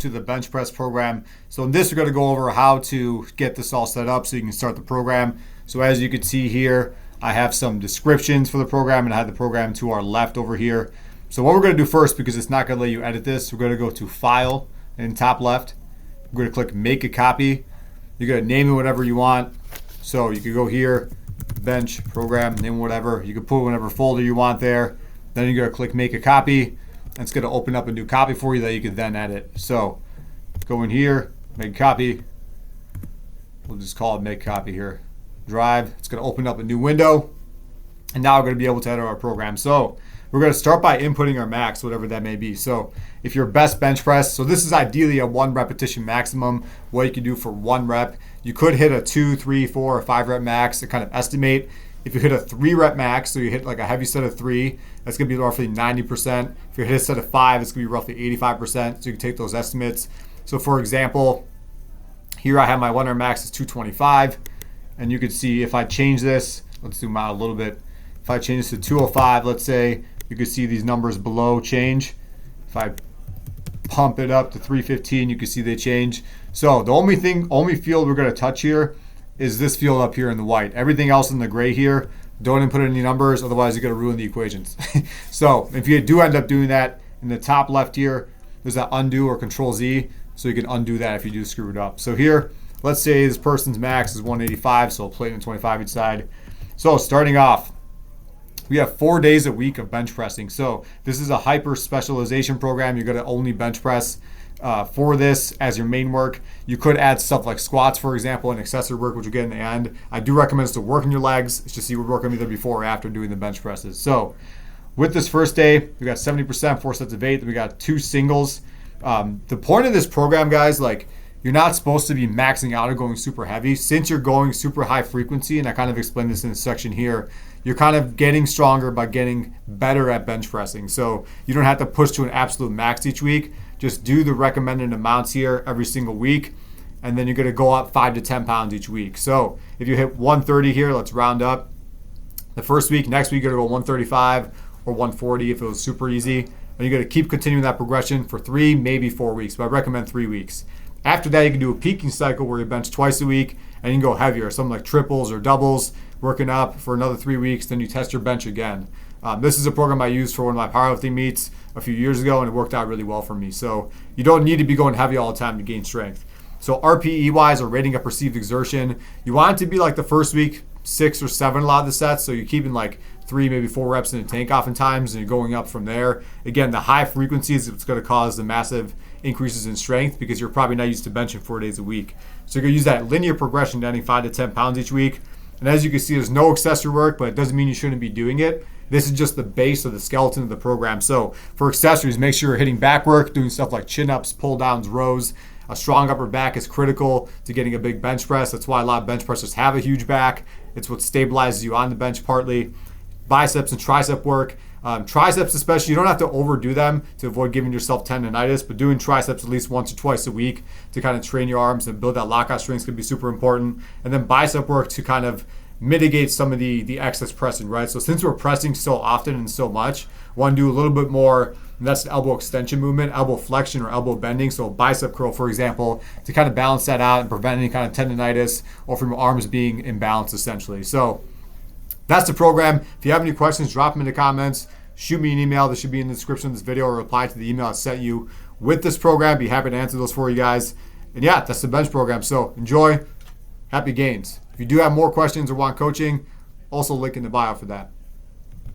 To the bench press program. So in this, we're going to go over how to get this all set up so you can start the program. So as you can see here, I have some descriptions for the program, and I have the program to our left over here. So what we're going to do first, because it's not going to let you edit this, we're going to go to File in top left. We're going to click Make a Copy. You're going to name it whatever you want. So you could go here, bench program, name whatever. You can put whatever folder you want there. Then you're going to click Make a Copy. It's going to open up a new copy for you that you can then edit. So go in here, make a copy. We'll just call it make copy here. Drive. It's going to open up a new window. And now we're going to be able to edit our program. So we're going to start by inputting our max, whatever that may be. So if your best bench press, so this is ideally a 1 repetition maximum, what you can do for 1 rep. You could hit a 2, 3, 4, or 5 rep max to kind of estimate. If you hit a 3 rep max, so you hit like a heavy set of 3, that's going to be roughly 90%. If you hit a set of 5, it's going to be roughly 85%. So you can take those estimates. So for example, here I have my 1 rep max is 225. And you can see if I change this, let's zoom out a little bit. If I change this to 205, let's say, you can see these numbers below change. If I pump it up to 315, you can see they change. So the only field we're going to touch here is this field up here in the white. Everything else in the gray here, don't input any numbers, otherwise you're going to ruin the equations. So if you do end up doing that, in the top left here, there's that undo or Control Z, so you can undo that if you do screw it up. So here, let's say this person's max is 185, so plate and 25 each side. So starting off, we have 4 days a week of bench pressing. So this is a hyper specialization program. You're going to only bench press for this as your main work. You could add stuff like squats, for example, and accessory work, which we'll get in the end. I do recommend still working your legs. It's just you would work them either before or after doing the bench presses. So with this first day, we got 70%, 4 sets of 8. Then we got 2 singles. The point of this program, guys, like, you're not supposed to be maxing out or going super heavy. Since you're going super high frequency, and I kind of explained this in this section here, you're kind of getting stronger by getting better at bench pressing. So you don't have to push to an absolute max each week. Just do the recommended amounts here every single week, and then you're going to go up 5 to 10 pounds each week. So if you hit 130 here, let's round up. The first week, next week, you're going to go 135 or 140 if it was super easy. And you're going to keep continuing that progression for 3, maybe 4 weeks, but I recommend 3 weeks. After that, you can do a peaking cycle where you bench twice a week, and you can go heavier, something like triples or doubles, working up for another 3 weeks, then you test your bench again. This is a program I used for one of my powerlifting meets a few years ago, and it worked out really well for me. So you don't need to be going heavy all the time to gain strength. So RPE-wise, or rating of perceived exertion, you want it to be like the first week, 6 or 7 a lot of the sets, so you're keeping like 3, maybe 4 reps in the tank oftentimes, and you're going up from there. Again, the high frequencies, it's going to cause the massive increases in strength because you're probably not used to benching 4 days a week. So you're going to use that linear progression to adding 5 to 10 pounds each week. And as you can see, there's no accessory work, but it doesn't mean you shouldn't be doing it. This is just the base of the skeleton of the program. So for accessories, make sure you're hitting back work, doing stuff like chin-ups, pull-downs, rows. A strong upper back is critical to getting a big bench press. That's why a lot of bench pressers have a huge back. It's what stabilizes you on the bench partly. Biceps and tricep work. Triceps especially, you don't have to overdo them to avoid giving yourself tendonitis, but doing triceps at least once or twice a week to kind of train your arms and build that lockout strength can be super important. And then bicep work to kind of mitigate some of the excess pressing, right? So since we're pressing so often and so much, we want to do a little bit more, and that's the elbow extension movement, elbow flexion or elbow bending. So a bicep curl, for example, to kind of balance that out and prevent any kind of tendonitis or from your arms being imbalanced essentially. So that's the program. If you have any questions, drop them in the comments. Shoot me an email. This should be in the description of this video, or reply to the email I sent you with this program. Be happy to answer those for you guys. And yeah, that's the bench program. So enjoy. Happy gains. If you do have more questions or want coaching, also link in the bio for that.